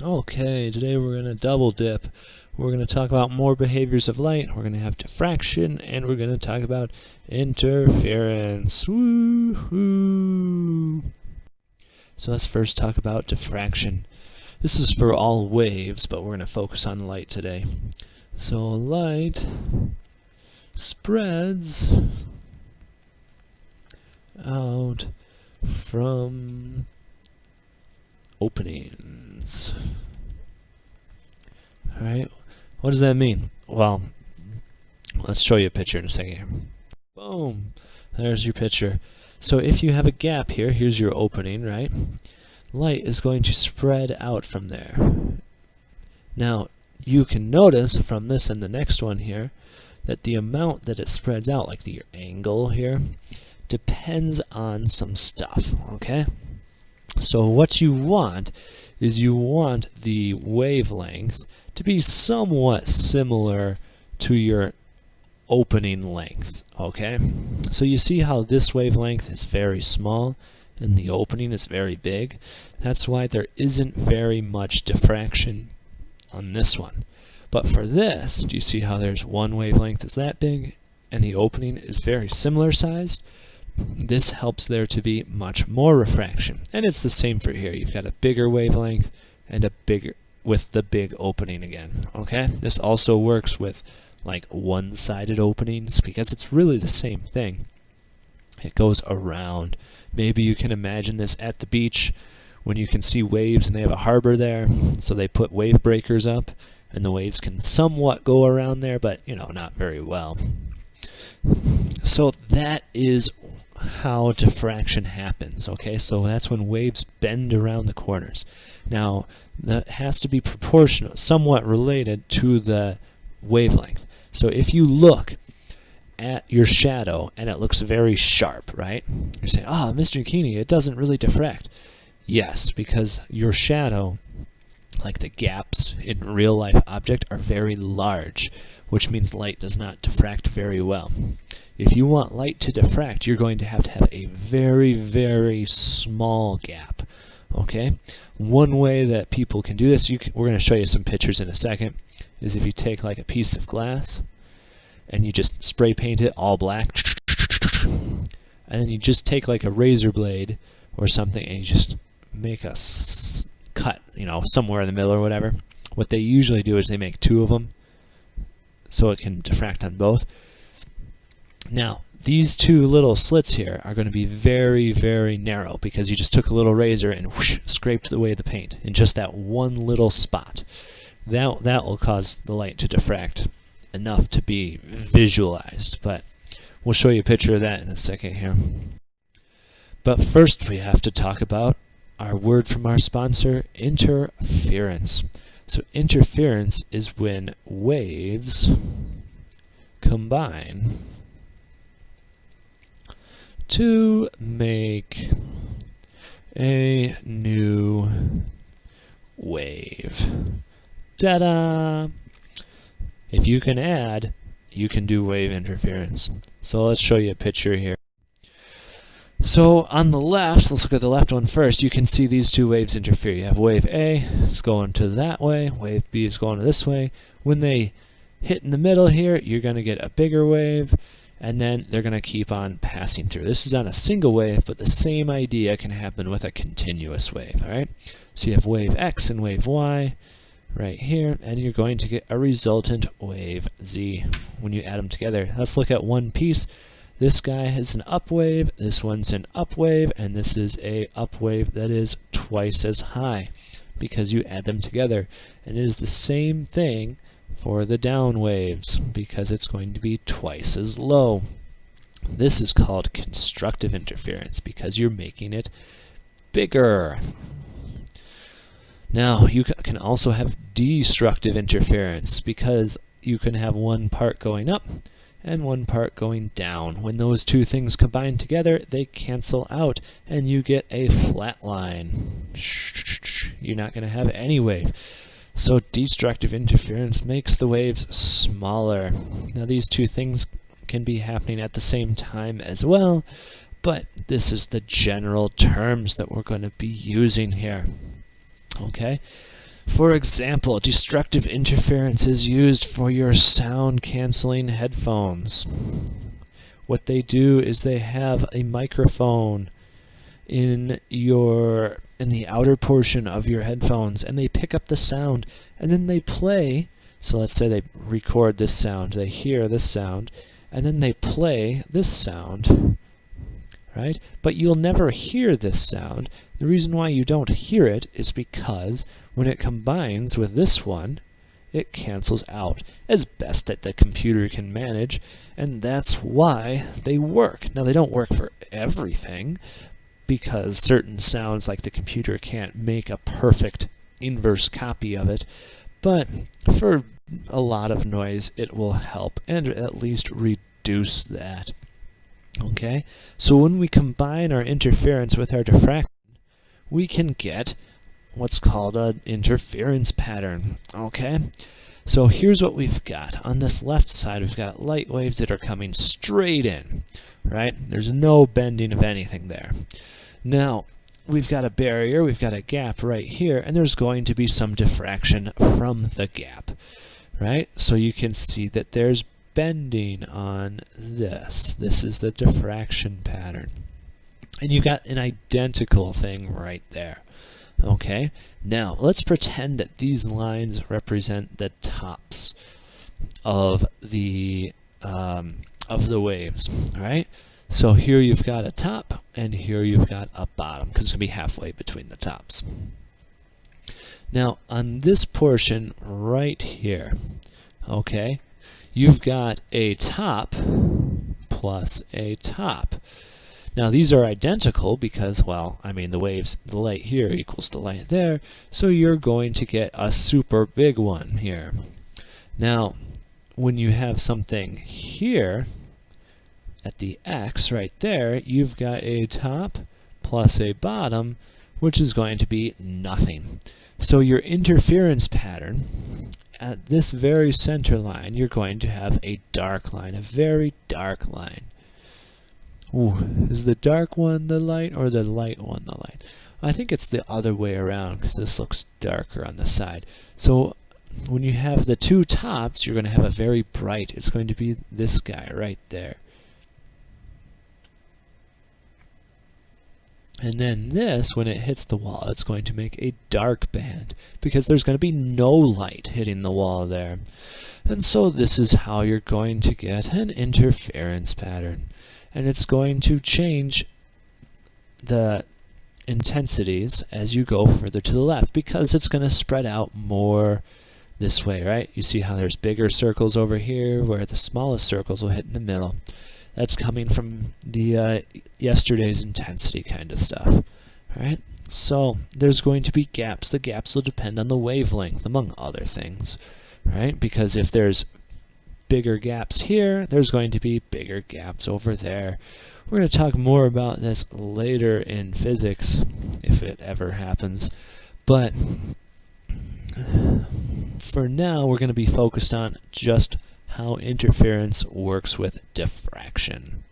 Okay, today we're going to double dip. We're going to talk about more behaviors of light, we're going to have diffraction, and we're going to talk about interference. Woo-hoo! So let's first talk about diffraction. This is for all waves, but we're going to focus on light today. So light spreads out from openings. Alright, what does that mean? Well, let's show you a picture in a second here. Boom! There's your picture. So if you have a gap here, here's your opening, right? Light is going to spread out from there. Now, you can notice from this and the next one here that the amount that it spreads out, like the angle here, depends on some stuff, okay? So what you want is you want the wavelength to be somewhat similar to your opening length, okay? So you see how this wavelength is very small and the opening is very big? That's why there isn't very much diffraction on this one. But for this, do you see how there's one wavelength is that big and the opening is very similar sized? This helps there to be much more refraction. And it's the same for here. You've got a bigger wavelength and a bigger with the big opening again. Okay? This also works with like one-sided openings because it's really the same thing. It goes around. Maybe you can imagine this at the beach when you can see waves and they have a harbor there, so they put wave breakers up and the waves can somewhat go around there, but you know, not very well. So that is how diffraction happens, okay? So that's when waves bend around the corners. Now, that has to be proportional, somewhat related to the wavelength. So if you look at your shadow and it looks very sharp, right? You're saying, oh, Mr. Keeney, it doesn't really diffract. Yes, because your shadow, like the gaps in real life object, are very large, which means light does not diffract very well. If you want light to diffract, you're going to have a very, very small gap. Okay? One way that people can do this, we're going to show you some pictures in a second, is if you take like a piece of glass and you just spray paint it all black, and then you just take like a razor blade or something and you just make a cut, you know, somewhere in the middle or whatever. What they usually do is they make two of them so it can diffract on both. Now, these two little slits here are going to be very, very narrow because you just took a little razor and whoosh, scraped away the paint in just that one little spot. That will cause the light to diffract enough to be visualized, but we'll show you a picture of that in a second here. But first we have to talk about our word from our sponsor, interference. So interference is when waves combine to make a new wave. Ta-da! If you can add, you can do wave interference. So let's show you a picture here. So on the left, let's look at the left one first, you can see these two waves interfere. You have wave A, it's going to that way, wave B is going to this way. When they hit in the middle here, you're going to get a bigger wave, and then they're going to keep on passing through. This is on a single wave, but the same idea can happen with a continuous wave, alright? So you have wave X and wave Y right here, and you're going to get a resultant wave Z when you add them together. Let's look at one piece. This guy has an up wave, this one's an up wave, and this is a up wave that is twice as high because you add them together. And it is the same thing for the down waves because it's going to be twice as low. This is called constructive interference because you're making it bigger. Now, you can also have destructive interference because you can have one part going up and one part going down. When those two things combine together, they cancel out and you get a flat line. You're not going to have any wave. So destructive interference makes the waves smaller. Now these two things can be happening at the same time as well, but this is the general terms that we're going to be using here. Okay? For example, destructive interference is used for your sound canceling headphones. What they do is they have a microphone in the outer portion of your headphones, and they pick up the sound, and then they play. So let's say they record this sound, they hear this sound, and then they play this sound, right? But you'll never hear this sound. The reason why you don't hear it is because when it combines with this one, it cancels out as best that the computer can manage, and that's why they work. Now, they don't work for everything, because certain sounds, like the computer can't make a perfect inverse copy of it, but for a lot of noise it will help and at least reduce that. Okay, so when we combine our interference with our diffraction, we can get what's called an interference pattern. Okay, so here's what we've got. On this left side, we've got light waves that are coming straight in, right? There's no bending of anything there. Now, we've got a barrier, we've got a gap right here, and there's going to be some diffraction from the gap, right? So you can see that there's bending on this. This is the diffraction pattern. And you've got an identical thing right there. Okay, now let's pretend that these lines represent the tops of the waves, right? So here you've got a top, and here you've got a bottom, because it's going to be halfway between the tops. Now, on this portion right here, okay, you've got a top plus a top. Now, these are identical because, well, I mean, the light here equals the light there, so you're going to get a super big one here. Now, when you have something here, at the X right there, you've got a top plus a bottom, which is going to be nothing. So your interference pattern, at this very center line, you're going to have a dark line, a very dark line. Ooh, is the dark one the light or the light one the light? I think it's the other way around, because this looks darker on the side. So when you have the two tops, you're going to have a very bright, it's going to be this guy right there. And then this, when it hits the wall, it's going to make a dark band, because there's going to be no light hitting the wall there. And so this is how you're going to get an interference pattern. And it's going to change the intensities as you go further to the left, because it's going to spread out more this way, right? You see how there's bigger circles over here, where the smallest circles will hit in the middle. That's coming from the yesterday's intensity kind of stuff. All right. So there's going to be gaps. The gaps will depend on the wavelength, among other things, right? Because if there's bigger gaps here, there's going to be bigger gaps over there. We're going to talk more about this later in physics, if it ever happens. But for now, we're going to be focused on just how interference works with diffraction.